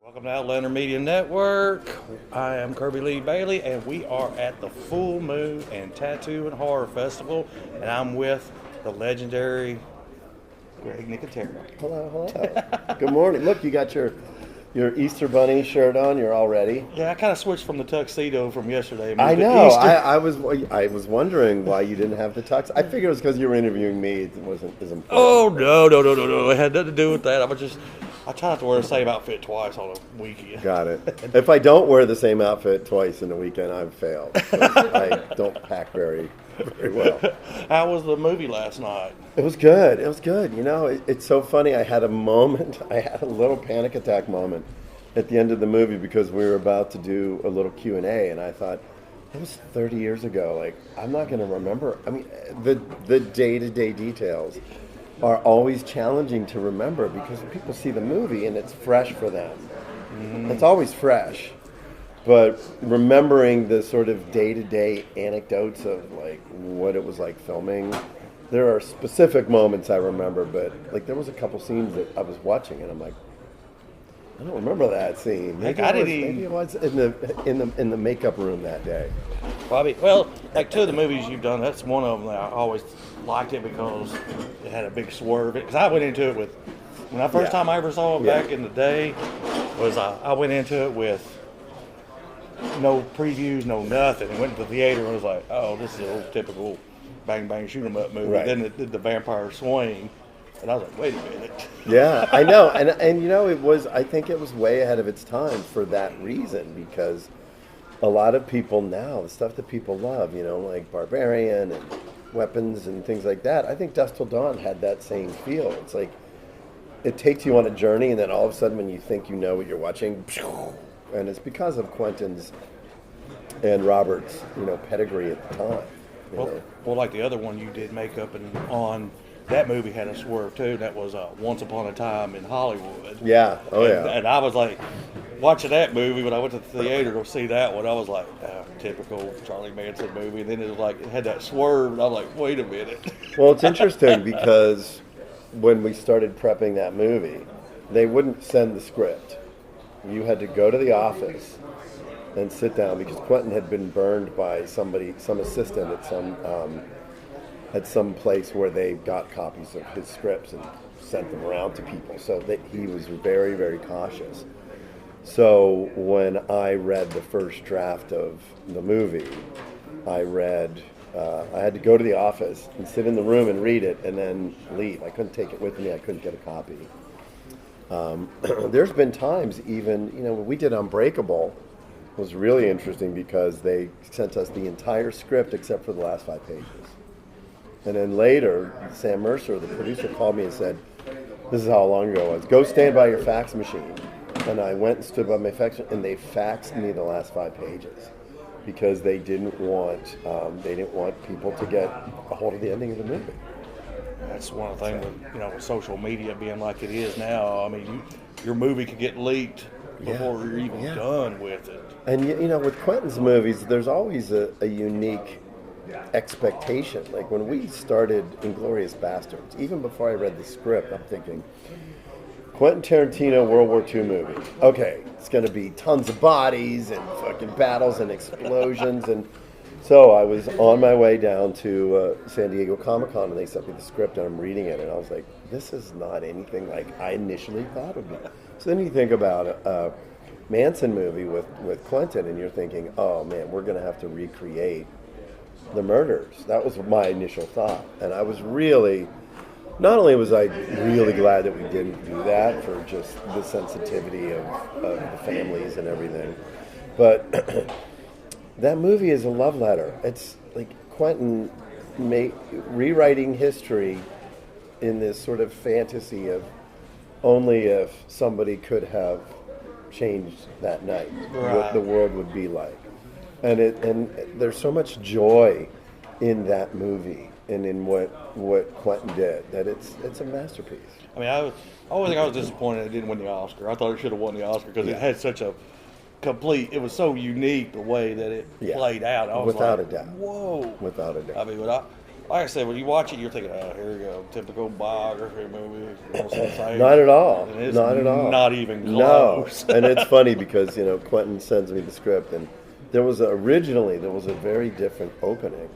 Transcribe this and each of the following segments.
Welcome to Outlander Media Network. I am Kirby Lee Bailey, and we are at the Full Moon and Tattoo and Horror Festival, and I'm with the legendary Greg Nicotero. Hello, hello. Good morning. Look, you got your Easter Bunny shirt on. You're all ready. Yeah, I kind of switched from the tuxedo from yesterday. I know. I was wondering why you didn't have the tux. I figured it was because you were interviewing me. It isn't. Oh no! It had nothing to do with that. I try not to wear the same outfit twice on a weekend. Got it. If I don't wear the same outfit twice in a weekend, I've failed. I don't pack very well. How was the movie last night? It was good. It was good. You know, it's so funny. I had a moment. I had a little panic attack moment at the end of the movie because we were about to do a little Q&A, and I thought, that was 30 years ago. Like, I'm not going to remember. I mean, the day-to-day details are always challenging to remember because people see the movie and it's fresh for them. It's always fresh. But remembering the sort of day-to-day anecdotes of like what it was like filming, there are specific moments I remember, but like there was a couple scenes that I was watching and I'm like, I don't remember that scene. Maybe it was in the makeup room that day. Probably. Well, like two of the movies you've done, that's one of them that I always liked it because it had a big swerve. Because I went into it with, when I first time I ever saw it back in the day, was I went into it with no previews, no nothing. I went to the theater and was like, oh, this is a old typical bang bang shoot 'em up movie. Right. Then it did the vampire swing, and I was like, wait a minute. Yeah, I know, and you know, I think it was way ahead of its time for that reason because a lot of people now, the stuff that people love, you know, like Barbarian and Weapons and things like that. I think Dusk Till Dawn had that same feel. It's like it takes you on a journey, and then all of a sudden, when you think you know what you're watching, and it's because of Quentin's and Robert's, you know, pedigree at the time. Well, like the other one you did makeup and on. That movie had a swerve too. That was Once Upon a Time in Hollywood. Yeah. Oh, and, yeah. And I was like, watching that movie when I went to the theater to see that one, I was like, typical Charlie Manson movie. And then it was like, it had that swerve, and I'm like, wait a minute. Well, it's interesting because when we started prepping that movie, they wouldn't send the script. You had to go to the office and sit down because Quentin had been burned by some assistant at some place where they got copies of his scripts and sent them around to people. So that he was very, very cautious. So when I read the first draft of the movie, I had to go to the office and sit in the room and read it and then leave. I couldn't take it with me. I couldn't get a copy. There's been times even, you know, when we did Unbreakable, it was really interesting because they sent us the entire script except for the last 5 pages. And then later, Sam Mercer, the producer, called me and said, this is how long ago it was, go stand by your fax machine. And I went and stood by my fax machine, and they faxed me the last 5 pages because they didn't want people to get a hold of the ending of the movie. That's one of the things with social media being like it is now. I mean, your movie could get leaked before you're even done with it. And you know, with Quentin's movies, there's always a unique expectation. Like when we started Inglourious Bastards, even before I read the script, I'm thinking, Quentin Tarantino World War II movie. Okay, it's going to be tons of bodies and fucking battles and explosions. And so I was on my way down to San Diego Comic-Con, and they sent me the script, and I'm reading it, and I was like, this is not anything like I initially thought it would be. So then you think about a Manson movie with Quentin, and you're thinking, oh man, we're going to have to recreate the murders. That was my initial thought. And I was really, not only was I really glad that we didn't do that for just the sensitivity of the families and everything, but that movie is a love letter. It's like Quentin rewriting history in this sort of fantasy of only if somebody could have changed that night, what the world would be like. And there's so much joy in that movie and in what Quentin did that it's a masterpiece. I mean, I always think I was disappointed it didn't win the Oscar. I thought it should have won the Oscar because it had such a complete. It was so unique the way that it played out. I was Without like, a doubt. Whoa! Without a doubt. I mean, but like I said, when you watch it, you're thinking, oh, here we go, typical biography movie. You know what I'm saying? Not at all. And it's Not at all. Not even close. No. And it's funny because, Quentin sends me the script, and originally there was a very different opening.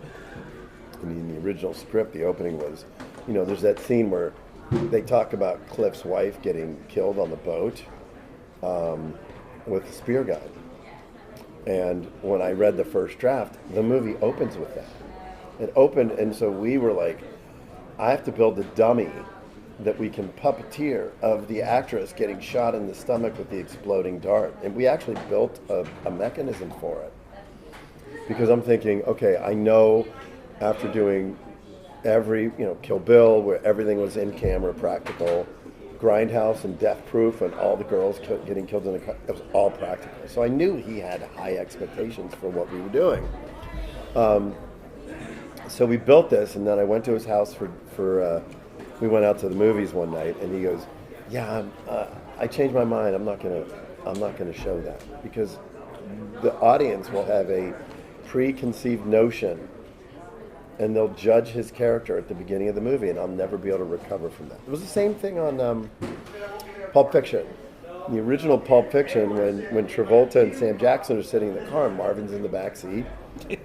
I mean, the original script, the opening was, there's that scene where they talk about Cliff's wife getting killed on the boat with a spear gun. And when I read the first draft, the movie opens with that. It opened, and so we were like, I have to build a dummy that we can puppeteer of the actress getting shot in the stomach with the exploding dart. And we actually built a mechanism for it. Because I'm thinking, okay, I know after doing every, Kill Bill, where everything was in camera, practical, Grindhouse and Death Proof, and all the girls getting killed in the car, it was all practical. So I knew he had high expectations for what we were doing. So we built this, and then I went to his house we went out to the movies one night, and he goes, "Yeah, I changed my mind. I'm not gonna show that because the audience will have a preconceived notion, and they'll judge his character at the beginning of the movie, and I'll never be able to recover from that." It was the same thing on Pulp Fiction. The original Pulp Fiction, when Travolta and Sam Jackson are sitting in the car and Marvin's in the back seat,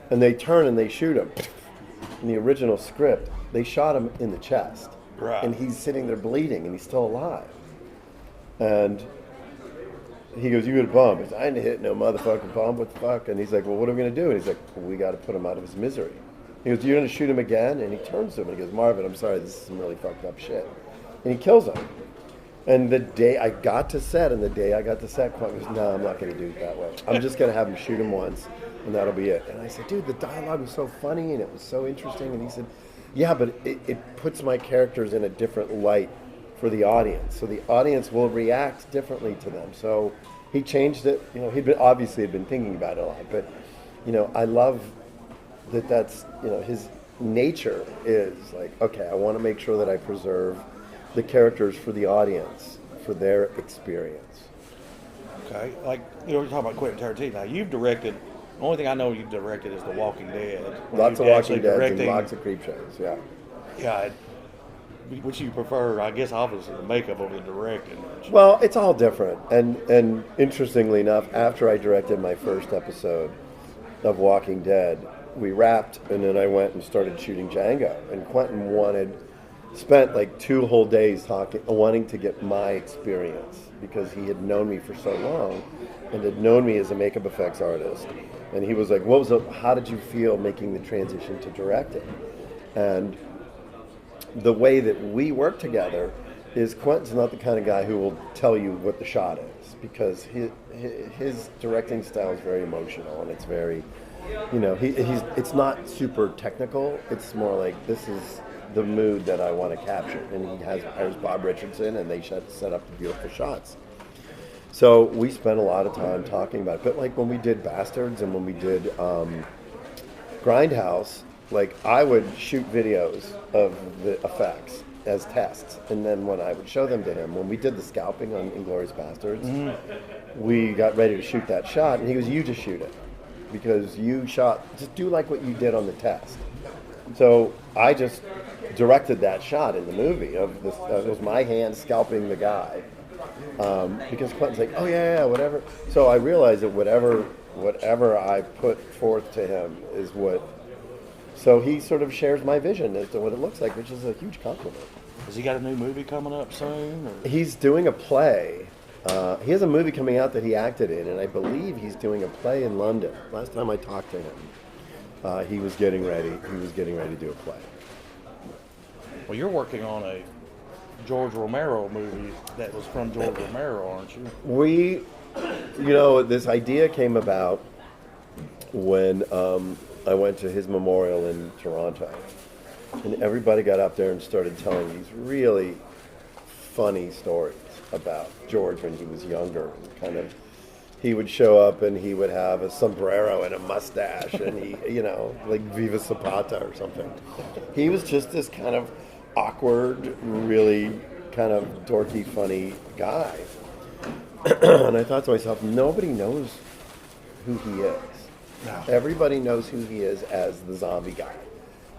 and they turn and they shoot him. In the original script, they shot him in the chest. Right. And he's sitting there bleeding, and he's still alive. And he goes, "You hit a bomb." He goes, "I didn't hit no motherfucking bomb. What the fuck?" And he's like, "Well, what are we going to do?" And he's like, "Well, we got to put him out of his misery." He goes, "You're going to shoot him again?" And he turns to him and he goes, "Marvin, I'm sorry, this is some really fucked up shit." And he kills him. And the day I got to set, Quentin goes, "No, I'm not going to do it that way. I'm just going to have him shoot him once, and that'll be it." And I said, "Dude, the dialogue was so funny, and it was so interesting." And he said, "Yeah, but it puts my characters in a different light for the audience. So the audience will react differently to them." So he changed it. He'd been thinking about it a lot. But, I love that's, his nature is like, okay, I want to make sure that I preserve the characters for the audience, for their experience. Okay, like, you're talking about Quentin Tarantino. Now, you've directed, the only thing I know you've directed is The Walking Dead. Lots of Walking Dead and lots of creep shows, yeah. Yeah, which you prefer, I guess, obviously, the makeup over the directing. Well, it's all different. And interestingly enough, after I directed my first episode of Walking Dead, we wrapped, and then I went and started shooting Django. And Quentin spent like 2 whole days wanting to get my experience because he had known me for so long and had known me as a makeup effects artist. And he was like, how did you feel making the transition to directing? And the way that we work together is Quentin's not the kind of guy who will tell you what the shot is because his directing style is very emotional, and it's very, it's not super technical. It's more like, this is the mood that I want to capture. And he hires Bob Richardson, and they set up the beautiful shots. So we spent a lot of time talking about it. But like when we did Bastards and when we did Grindhouse, like I would shoot videos of the effects as tests. And then when I would show them to him, when we did the scalping on Inglourious Bastards, we got ready to shoot that shot. And he goes, "You just shoot it. Because you just do like what you did on the test." So I just directed that shot in the movie of this. It was my hand scalping the guy, because Quentin's like, "Oh yeah, whatever." So I realized that whatever I put forth to him is what. So he sort of shares my vision as to what it looks like, which is a huge compliment. Has he got a new movie coming up soon? Or? He's doing a play. He has a movie coming out that he acted in, and I believe he's doing a play in London. Last time I talked to him, he was getting ready. He was getting ready to do a play. Well, you're working on a George Romero movie that was from George Romero, aren't you? This idea came about when I went to his memorial in Toronto, and everybody got up there and started telling these really funny stories about George when he was younger. He would show up and he would have a sombrero and a mustache, and he, like Viva Zapata or something. He was just this kind of awkward, really kind of dorky, funny guy. And I thought to myself, nobody knows who he is. No. Everybody knows who he is as the zombie guy.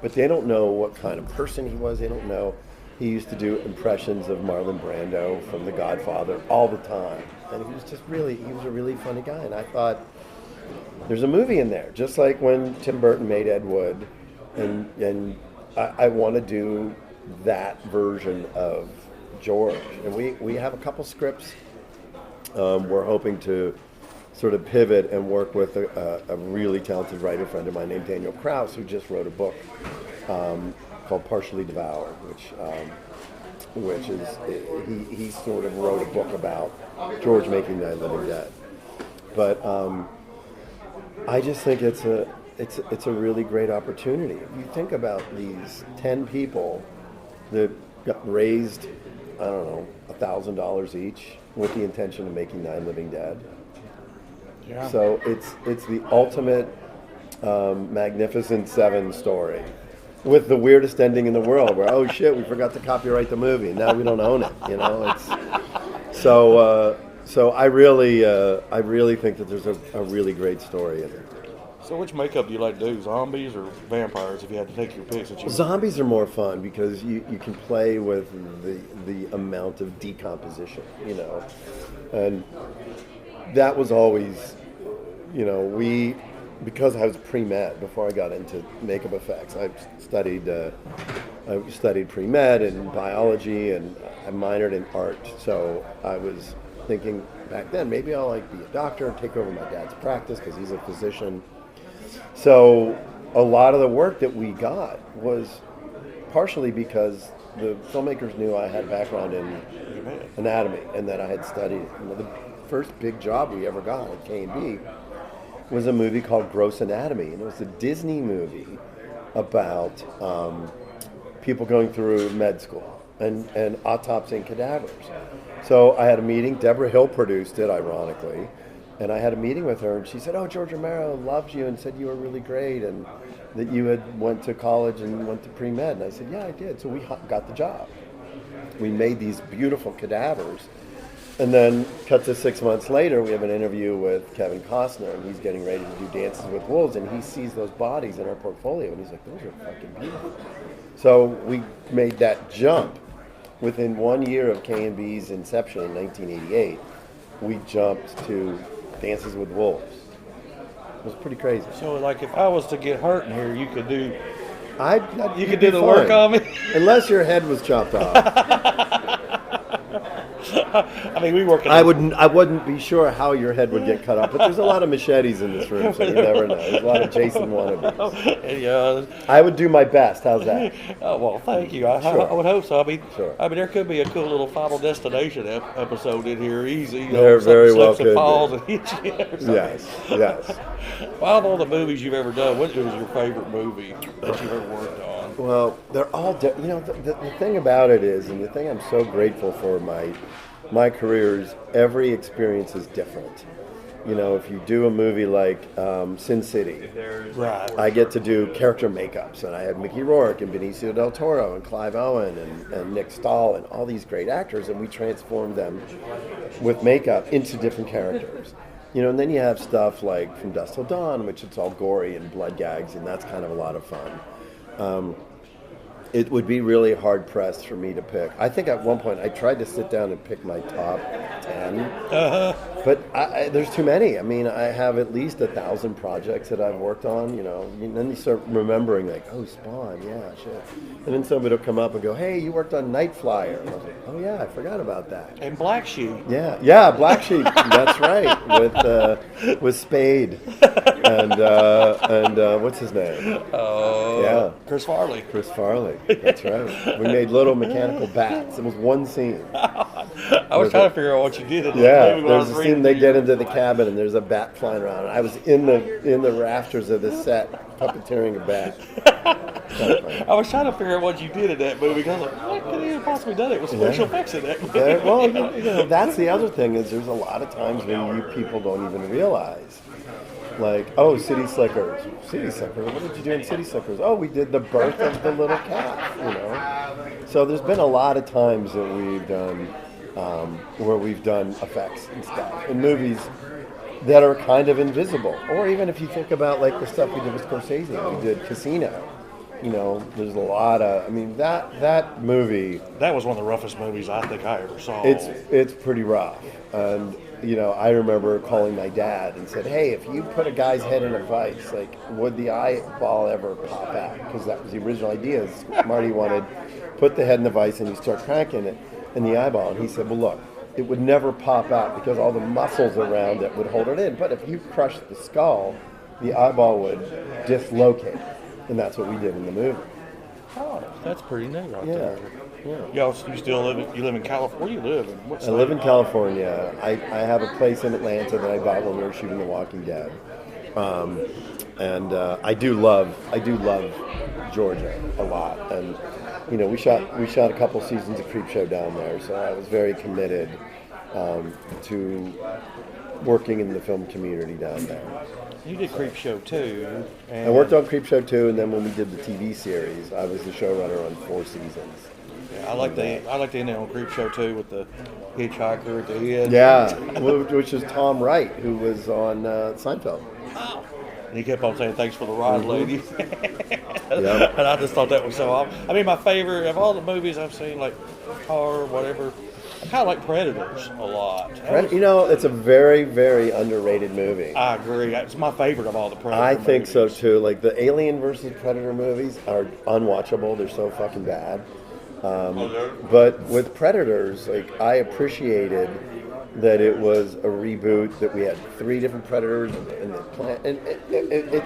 but they don't know what kind of person he was. They don't know. He used to do impressions of Marlon Brando from The Godfather all the time. And he was just he was a really funny guy. And I thought, there's a movie in there, just like when Tim Burton made Ed Wood. And I want to do that version of George. And we have a couple scripts. We're hoping to sort of pivot and work with a really talented writer friend of mine named Daniel Krauss, who just wrote a book called Partially Devoured, which is he sort of wrote a book about George making Night of the Living Dead. But I just think it's a really great opportunity. If you think about these 10 people that got raised, I don't know, $1,000 each with the intention of making Night of the Living Dead. Yeah. So it's the ultimate Magnificent Seven story, with the weirdest ending in the world, where oh shit, we forgot to copyright the movie. Now we don't own it. You know, it's so I really think that there's a really great story in it. So which makeup do you like to do, zombies or vampires, if you had to take your picks? Zombies are more fun because you can play with the amount of decomposition, you know, and that was always, you know, because I was pre-med before I got into makeup effects. I studied pre-med and biology, and I minored in art. So I was thinking back then, maybe I'll be a doctor, take over my dad's practice because he's a physician. So a lot of the work that we got was partially because the filmmakers knew I had a background in anatomy and that I had studied. You know, the first big job we ever got at K&B was a movie called Gross Anatomy, and it was a Disney movie about people going through med school and autopsying cadavers. So I had a meeting. Deborah Hill produced it, ironically, and I had a meeting with her, and she said, "Oh, George Romero loves you and said you were really great and that you had went to college and went to pre-med." And I said, "Yeah, I did." So we got the job. We made these beautiful cadavers. And then, cut to 6 months later, we have an interview with Kevin Costner, and he's getting ready to do Dances with Wolves, and he sees those bodies in our portfolio, and he's like, "Those are fucking beautiful." So we made that jump. Within 1 year of K&B's inception in 1988, we jumped to Dances with Wolves. It was pretty crazy. So, like, if I was to get hurt in here, you could do... You could do the work on me? Unless your head was chopped off. I mean, we work. I wouldn't be sure how your head would get cut off, but there's a lot of machetes in this room, so you never know. There's a lot of Jason wannabes. Yeah. I would do my best. How's that? Oh, well, thank you. I would hope so. I mean, there could be a cool little Final Destination episode in here, easy. You know, there very well could falls and hits you or something. Yes. Well, of all the movies you've ever done, what was your favorite movie that you've ever worked on? Well, they're all. You know, the thing about it is, and the thing I'm so grateful for my career is every experience is different. You know, if you do a movie like Sin City, right. I get to do character makeups, and I have Mickey Rourke and Benicio del Toro and Clive Owen and Nick Stahl and all these great actors, and we transform them with makeup into different characters. You know, and then you have stuff like From Dusk Till Dawn, which it's all gory and blood gags, and that's kind of a lot of fun. It would be really hard-pressed for me to pick. I think at one point I tried to sit down and pick my top 10, but there's too many. I mean, I have at least 1,000 projects that I've worked on, you know, and then you start remembering, like, oh, Spawn, yeah, shit. And then somebody will come up and go, "Hey, you worked on Night Flyer." And I was like, "Oh, yeah, I forgot about that." And Black Sheep. Yeah, Black Sheep, that's right, with Spade and what's his name? Yeah. Chris Farley. That's right. We made little mechanical bats. It was one scene. I was trying to figure out what you did. There's a scene they get into the cabin and there's a bat flying around. And I was in the rafters of the set puppeteering a bat. I was trying to figure out what you did in that movie because I was like, what could he have possibly done? It was special effects in that movie. Well, you know, that's the other thing is there's a lot of times when you people don't even realize. Like, oh, City Slickers. What did you do in City Slickers? Oh, we did the birth of the little calf, you know. So there's been a lot of times that we've done, where we've done effects and stuff in movies that are kind of invisible. Or even if you think about, like, the stuff we did with Scorsese. We did Casino, there's a lot of. I mean, that movie. That was one of the roughest movies I think I ever saw. It's pretty rough, and I remember calling my dad and said, "Hey, if you put a guy's head in a vice, like, would the eyeball ever pop out?" Because that was the original idea. Is Marty wanted put the head in the vice and you start cranking it in the eyeball, and he said, "Well, look, it would never pop out because all the muscles around it would hold it in. But if you crushed the skull, the eyeball would dislocate." And that's what we did in the movie. Oh, that's pretty neat right Yeah. there. Yeah. You still live in California? Where do you live? What I state? live in California. I have a place in Atlanta that I bought when we were shooting The Walking Dead. And I do love Georgia a lot. And we shot a couple seasons of Creepshow down there, so I was very committed to working in the film community down there. You did Creepshow too. I worked on Creepshow 2, and then when we did the TV series, I was the showrunner on 4 seasons. Yeah, I like the ending on Creepshow too with the hitchhiker at the end. Yeah, which is Tom Wright, who was on Seinfeld. Oh. And he kept on saying, "Thanks for the ride, lady." Yep. And I just thought that was so awesome. I mean, my favorite of all the movies I've seen, like horror, whatever, I kind of like Predators a lot. It's a very, very underrated movie. I agree. It's my favorite of all the Predator I think movies. so too. Like the Alien versus Predator movies are unwatchable. They're so fucking bad. But with Predators, like, I appreciated that it was a reboot, that we had 3 different Predators in the plant. And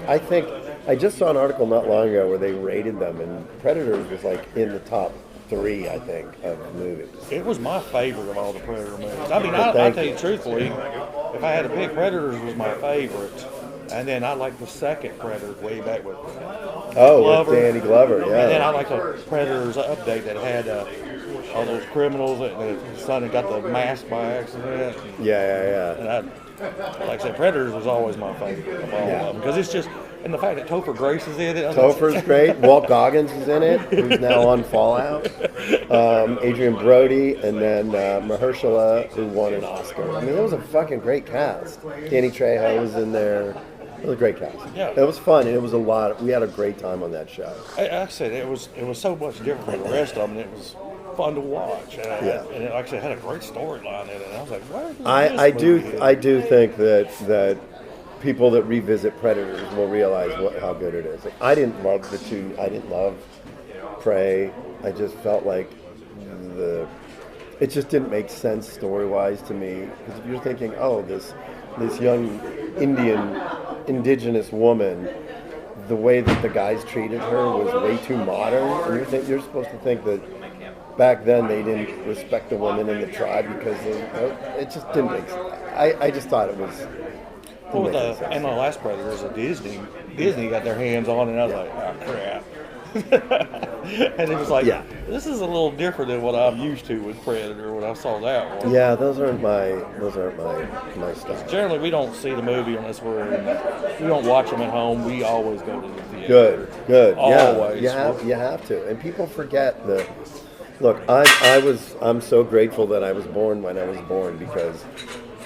I think, I just saw an article not long ago where they rated them, and Predators was like in the top 3, I think, of movies. It was my favorite of all the Predator movies. I mean, I'll tell you truthfully, if I had to pick, Predators was my favorite. And then I like the second Predator way back with Glover. With Danny Glover, yeah. And then I like the Predators update that had all those criminals that the son had got the mask by accident. Yeah. And like I said, Predators was always my favorite of all of them, because it's just, and the fact that Topher Grace is in it. Topher's great. Walt Goggins is in it, who's now on Fallout. Adrian Brody, and then Mahershala, who won an Oscar. I mean, it was a fucking great cast. Danny Trejo was in there. It was a great cast. Yeah. It was fun, and it was we had a great time on that show. I said, it was so much different from the rest of them, and it was fun to watch. And it, like I said, had a great storyline in it. And I was like, where is I do think that people that revisit Predators will realize how good it is. Like, I didn't love I didn't love Prey. I just felt like it just didn't make sense story-wise to me. Because if you're thinking, oh, this young indigenous woman, the way that the guys treated her was way too modern. And you're supposed to think that back then they didn't respect the women in the tribe because it just didn't make sense. I just thought it was. And the last Predators of Disney got their hands on it, and I was like, oh crap. And it was like, this is a little different than what I'm used to with Predator when I saw that one. Yeah, those aren't my stuff. Generally, we don't see the movie unless we don't watch them at home. We always go to the theater. Good. Always. Yeah, you have to. And people forget that. Look, I'm so grateful that I was born when I was born, because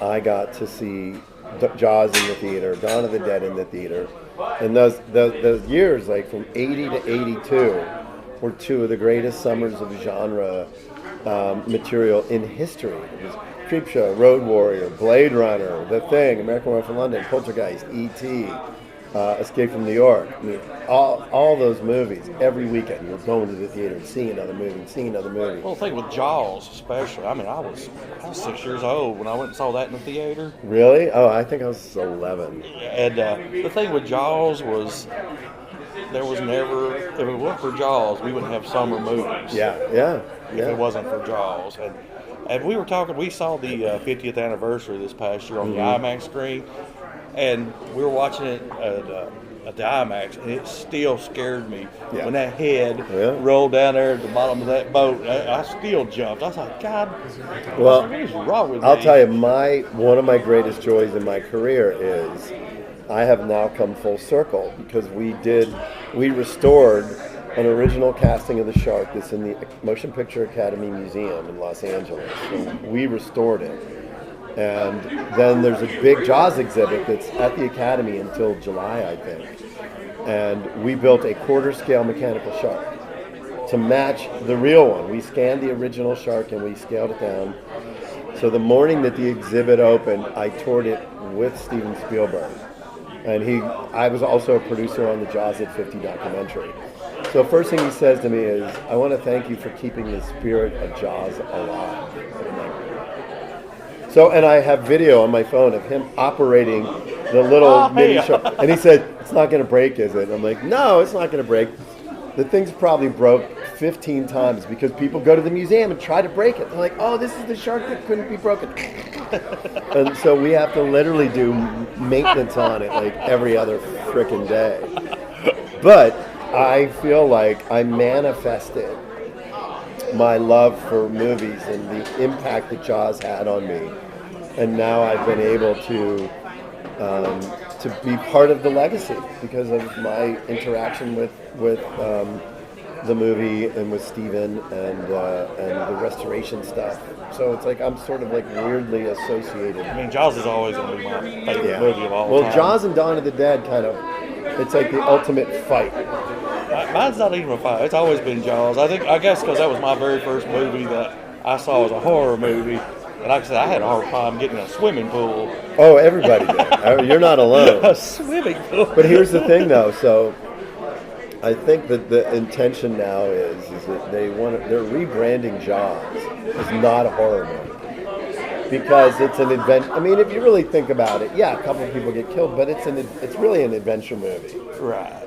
I got to see Jaws in the theater, Dawn of the Dead in the theater, and those years, like from 80 to 82, were 2 of the greatest summers of genre material in history. It was Creepshow, Road Warrior, Blade Runner, The Thing, American Werewolf in London, Poltergeist, E.T., Escape from New York. I mean, all those movies, every weekend you're going to the theater and seeing another movie. Well, the thing with Jaws especially, I mean, I was 6 years old when I went and saw that in the theater. Really? Oh, I think I was 11. And the thing with Jaws was, there was never, if it weren't for Jaws, we wouldn't have summer movies. Yeah. If it wasn't for Jaws. And we saw the 50th anniversary this past year on the IMAX screen, and we were watching it at the IMAX, and it still scared me when that head rolled down there at the bottom of that boat. I still jumped. I was like, God, what is wrong with me? I'll tell you, one of my greatest joys in my career is I have now come full circle, because we restored an original casting of the shark that's in the Motion Picture Academy Museum in Los Angeles. So we restored it. And then there's a big Jaws exhibit that's at the Academy until July, I think. and we built a quarter-scale mechanical shark to match the real one. We scanned the original shark and we scaled it down. So the morning that the exhibit opened, I toured it with Steven Spielberg. And I was also a producer on the Jaws at 50 documentary. So first thing he says to me is, I want to thank you for keeping the spirit of Jaws alive. So, and I have video on my phone of him operating the little mini shark. And he said, it's not going to break, is it? And I'm like, no, it's not going to break. The thing's probably broke 15 times because people go to the museum and try to break it. They're like, oh, this is the shark that couldn't be broken. And so we have to literally do maintenance on it like every other frickin' day. But I feel like I manifested my love for movies and the impact that Jaws had on me. And now I've been able to be part of the legacy because of my interaction with the movie and with Steven and the restoration stuff. So it's like I'm sort of like weirdly associated. I mean, Jaws is always going to be my favorite movie of all time. Well, Jaws and Dawn of the Dead it's like the ultimate fight. Mine's not even a fight. It's always been Jaws. I guess because that was my very first movie that I saw as a horror movie. And like I said, I had a hard time getting a swimming pool. Oh, everybody did. You're not alone. A swimming pool. But here's the thing, though. So I think that the intention now is that they're rebranding Jaws as not a horror movie. Because it's an adventure. I mean, if you really think about it, yeah, a couple of people get killed, but it's really an adventure movie, right?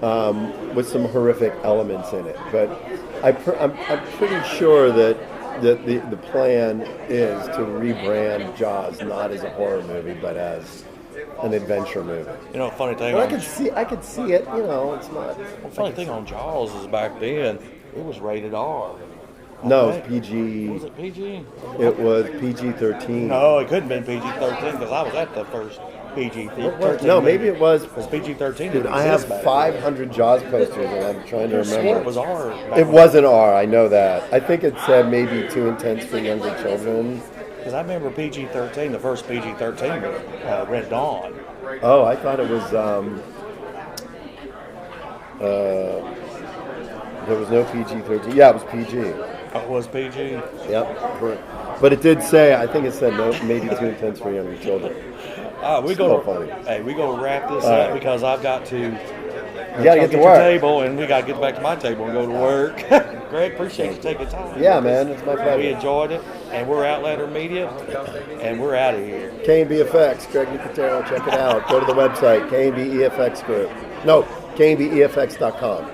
With some horrific elements in it. But I'm pretty sure that the plan is to rebrand Jaws not as a horror movie, but as an adventure movie. You know, funny thing. But I could see it. You know, it's not. The funny thing on Jaws is back then it was rated R. No, it was PG. Was it PG? It was PG-13. No, it couldn't have been PG-13 because I was at the first PG-13. No, maybe it was. It was PG-13. Dude, I have 500 Jaws posters and I'm trying to remember. It was R. It wasn't R, I know that. I think it said maybe too intense for younger children. Because I remember PG-13, the first PG-13, Red Dawn. Oh, I thought it was, there was no PG-13. Yeah, it was PG. Oh, it was PG? Yep. But it did say, I think it said no, maybe too intense for younger children. We're going to wrap this up because I've got to you got to get to work. Table, and we got to get back to my table and go to work. Greg, appreciate you taking time. Yeah, man, it's my pleasure. We enjoyed it, and we're Outlander Media, and we're out of here. K&B Effects, Greg Nicotero, check it out. Go to the website, K&B EFX Group. No, KNBEFX.com.